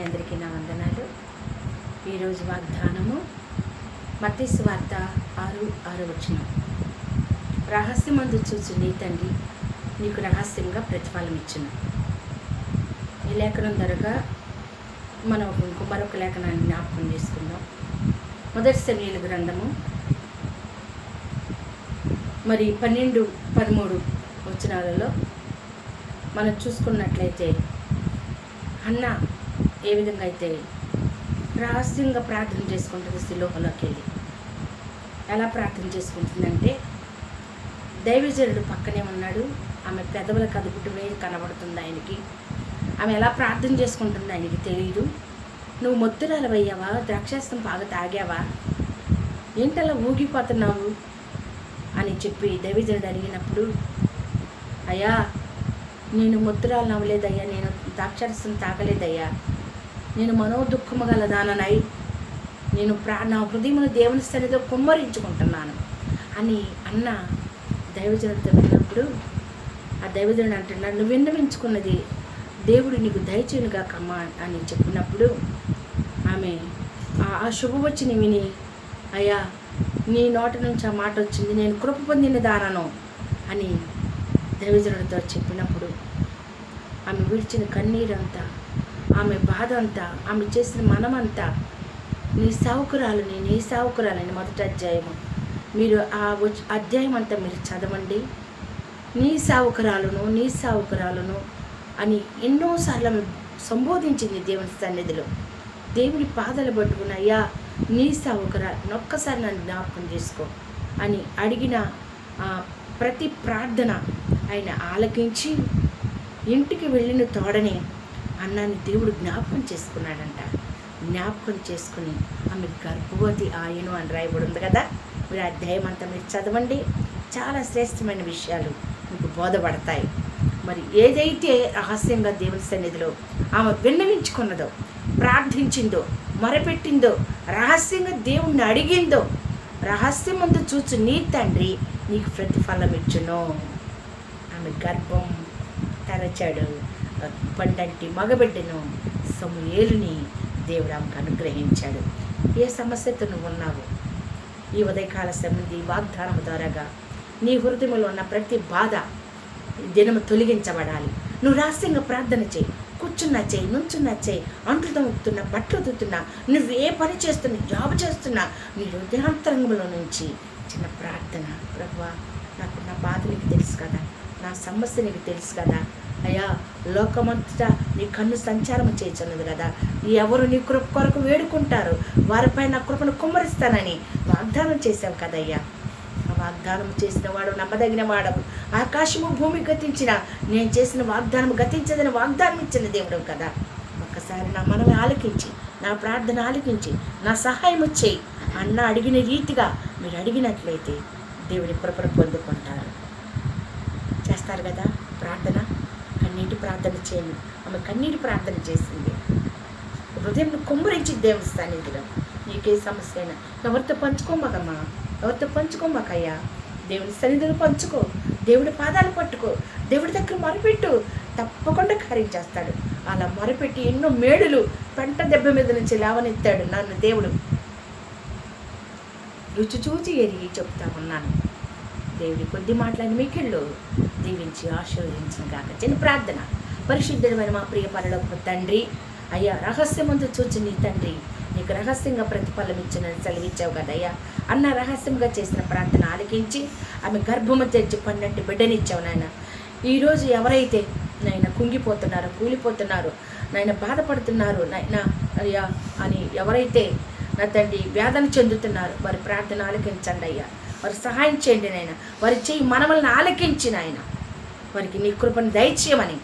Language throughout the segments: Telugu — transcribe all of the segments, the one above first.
అందరికీ నా వందనాలు. ఈరోజు వాగ్దానము మత్తయి సువార్త 6:6 రహస్యమందు చూచు నీ తండ్రి నీకు రహస్యంగా ప్రతిఫలం ఇచ్చును. ఈ లేఖనం ధరగా మనం మరొక లేఖనాన్ని జ్ఞాపకం చేసుకుందాం. మొదటి సమూయేలు గ్రంథము 12-13 వచనాలలో మనం చూసుకున్నట్లయితే హన్నా ఏ విధంగా అయితే రహస్యంగా ప్రార్థన చేసుకుంటుంది, సిలోహలోకి వెళ్ళి ఎలా ప్రార్థన చేసుకుంటుందంటే దైవజనుడు పక్కనే ఉన్నాడు. ఆమె పెదవుల కదుపుటమే కనబడుతుంది ఆయనకి. ఆమె ఎలా ప్రార్థన చేసుకుంటుంది ఆయనకి తెలియదు. నువ్వు మొత్తురాలవయ్యావా, ద్రాక్షారసం బాగా తాగావా, ఏంటలా ఊగిపోతున్నావు అని చెప్పి దైవజనుడు అడిగినప్పుడు, అయ్యా నేను మొత్తురాలు నవ్వలేదయ్యా, నేను ద్రాక్షారసం తాగలేదయ్యా, నేను మనోదుఖము గల దాననై నేను నా హృదయమును దేవుని సన్నిధిలో కుమ్మరించుకుంటున్నాను అని అన్న దైవజనుడితో విన్నప్పుడు ఆ దైవజనుడు అంటున్నాడు, నువ్వు విన్నవించుకున్నది దేవుడు నీకు దయచేయునుగా కమ్మా అని చెప్పినప్పుడు ఆమె ఆ శుభవచ్చిని విని, అయ్యా నీ నోటి నుంచి ఆ మాట వచ్చింది, నేను కృప పొందిన దానను అని దైవజనుడితో చెప్పినప్పుడు ఆమె విడిచిన కన్నీరంతా, ఆమె బాధ అంతా, ఆమె చేసిన మనమంతా నీ సావుకురాలని మొదటి అధ్యాయము మీరు ఆ అధ్యాయం అంతా మీరు చదవండి. నీ సావుకురాలను అని ఎన్నోసార్లు ఆమె సంబోధించింది దేవుని సన్నిధిలో. దేవుని పాదాలు పట్టుకుని, అయ్యా నీ సావుకురాలు ఒక్కసారి నన్ను జ్ఞాపకం చేసుకో అని అడిగిన ప్రతి ప్రార్థన ఆయన ఆలకించి ఇంటికి వెళ్ళిన తోడనే అన్నాన్ని దేవుడు జ్ఞాపకం చేసుకున్నాడంట. జ్ఞాపకం చేసుకుని ఆమె గర్భవతి ఆయను అని రాయబడి ఉంది కదా. మీరు అధ్యాయం అంతా మీరు చదవండి, చాలా శ్రేష్టమైన విషయాలు మీకు బోధపడతాయి. మరి ఏదైతే రహస్యంగా దేవుని సన్నిధిలో ఆమె విన్నవించుకున్నదో, ప్రార్థించిందో, మొరపెట్టిందో, రహస్యంగా దేవుణ్ణి అడిగిందో, రహస్యం ముందు చూచు నీ తండ్రి నీకు ప్రతిఫలం ఇచ్చును. ఆమె గర్భం తెరచాడు, పండంటి మగబిడ్డను సమూయేలుని దేవుడు ఆమెకు అనుగ్రహించాడు. ఏ సమస్యతో నువ్వు ఉన్నావు ఈ ఉదయకాల సంబంధి వాగ్దానం ద్వారాగా నీ హృదయంలో ఉన్న ప్రతి బాధ దినము తొలగించబడాలి. నువ్వు రహస్యంగా ప్రార్థన చేయి, కూర్చున్నా చేయి, నుంచున్నా చేయి, అంట్లు తొమ్ముతున్నా, బట్టలు తుతున్నా, నువ్వు ఏ పని చేస్తున్నా, జాబ్ చేస్తున్నా, నీ హృదయాంతరంగంలో నుంచి చిన్న ప్రార్థన, ప్రభువా నాకు నా బాధ నీకు తెలుసు కదా, నా సమస్య నీకు తెలుసు కదా, అయ్యా లోకమంతటా నీ కన్ను సంచారం చేస్తున్నది కదా, ఎవరు నీ కృప కొరకు వేడుకుంటారు వారిపై నా కృపను కుమ్మరిస్తానని వాగ్దానం చేశావు కదయ్యా. ఆ వాగ్దానం చేసిన వాడు నమ్మదగిన వాడవు. ఆకాశము భూమి గతించిన నేను చేసిన వాగ్దానం గతించదని వాగ్దానం ఇచ్చిన దేవుడు కదా. ఒక్కసారి నా మనవి ఆలకించి, నా ప్రార్థన ఆలకించి, నా సహాయం చేయి అన్న అడిగిన రీతిగా మీరు అడిగినట్లయితే దేవుని కృపను పొందుకుంటారు. చేస్తారు కదా ప్రార్థన. కన్నీటి ప్రార్థన చేయండి. ఆమె కన్నీటి ప్రార్థన చేసింది, హృదయం కుమ్మరించి దేవుని సన్నిధిలో. నీకే సమస్య అయినా ఎవరితో పంచుకోమాకమ్మా, ఎవరితో పంచుకోమాకయ్యా, దేవుని సన్నిధిలో పంచుకో, దేవుడి పాదాలు పట్టుకో, దేవుడి దగ్గర మొరపెట్టు, తప్పకుండా కార్యం చేస్తాడు. అలా మొరపెట్టి ఎన్నో మేడులు పెంట దెబ్బ మీద నుంచి లేవనెత్తాడు నన్ను దేవుడు. రుచి చూచి ఎరిగి చెప్తా ఉన్నాను. దేవుడి కొద్ది మాటలని మీకెళ్ళు దీవించి ఆశీర్వదించిన కాక. చిన్న ప్రార్థన. పరిశుద్ధమైన మా ప్రియ పరలోకపు తండ్రి, అయ్యా రహస్యమందు చూచి నీ తండ్రి నీకు రహస్యంగా ప్రతిఫలం ఇచ్చినని సెలవిచ్చావు కదయ్యా. అన్న రహస్యంగా చేసిన ప్రార్థన ఆలకించి ఆమె గర్భము తెరిచి పండంటి బిడ్డనిచ్చావు నాయన. ఈరోజు ఎవరైతే నాయన కుంగిపోతున్నారో, కూలిపోతున్నారో, నాయన బాధపడుతున్నారు నాయన అయ్యా అని ఎవరైతే నా తండ్రి వేదన చెందుతున్నారు వారి ప్రార్థన ఆలకించండి అయ్యా. వారి సహాయం చేయండి నాయన. వారి చేయి మనవల్ని ఆలకించి నాయన వారికి నీ కృపను దయచేయమని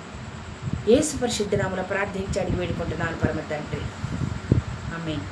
యేసు పరిశుద్ధ నామములో ప్రార్థించి అడిగి వేడుకుంటున్నాను పరమ తండ్రి. ఆమేన్.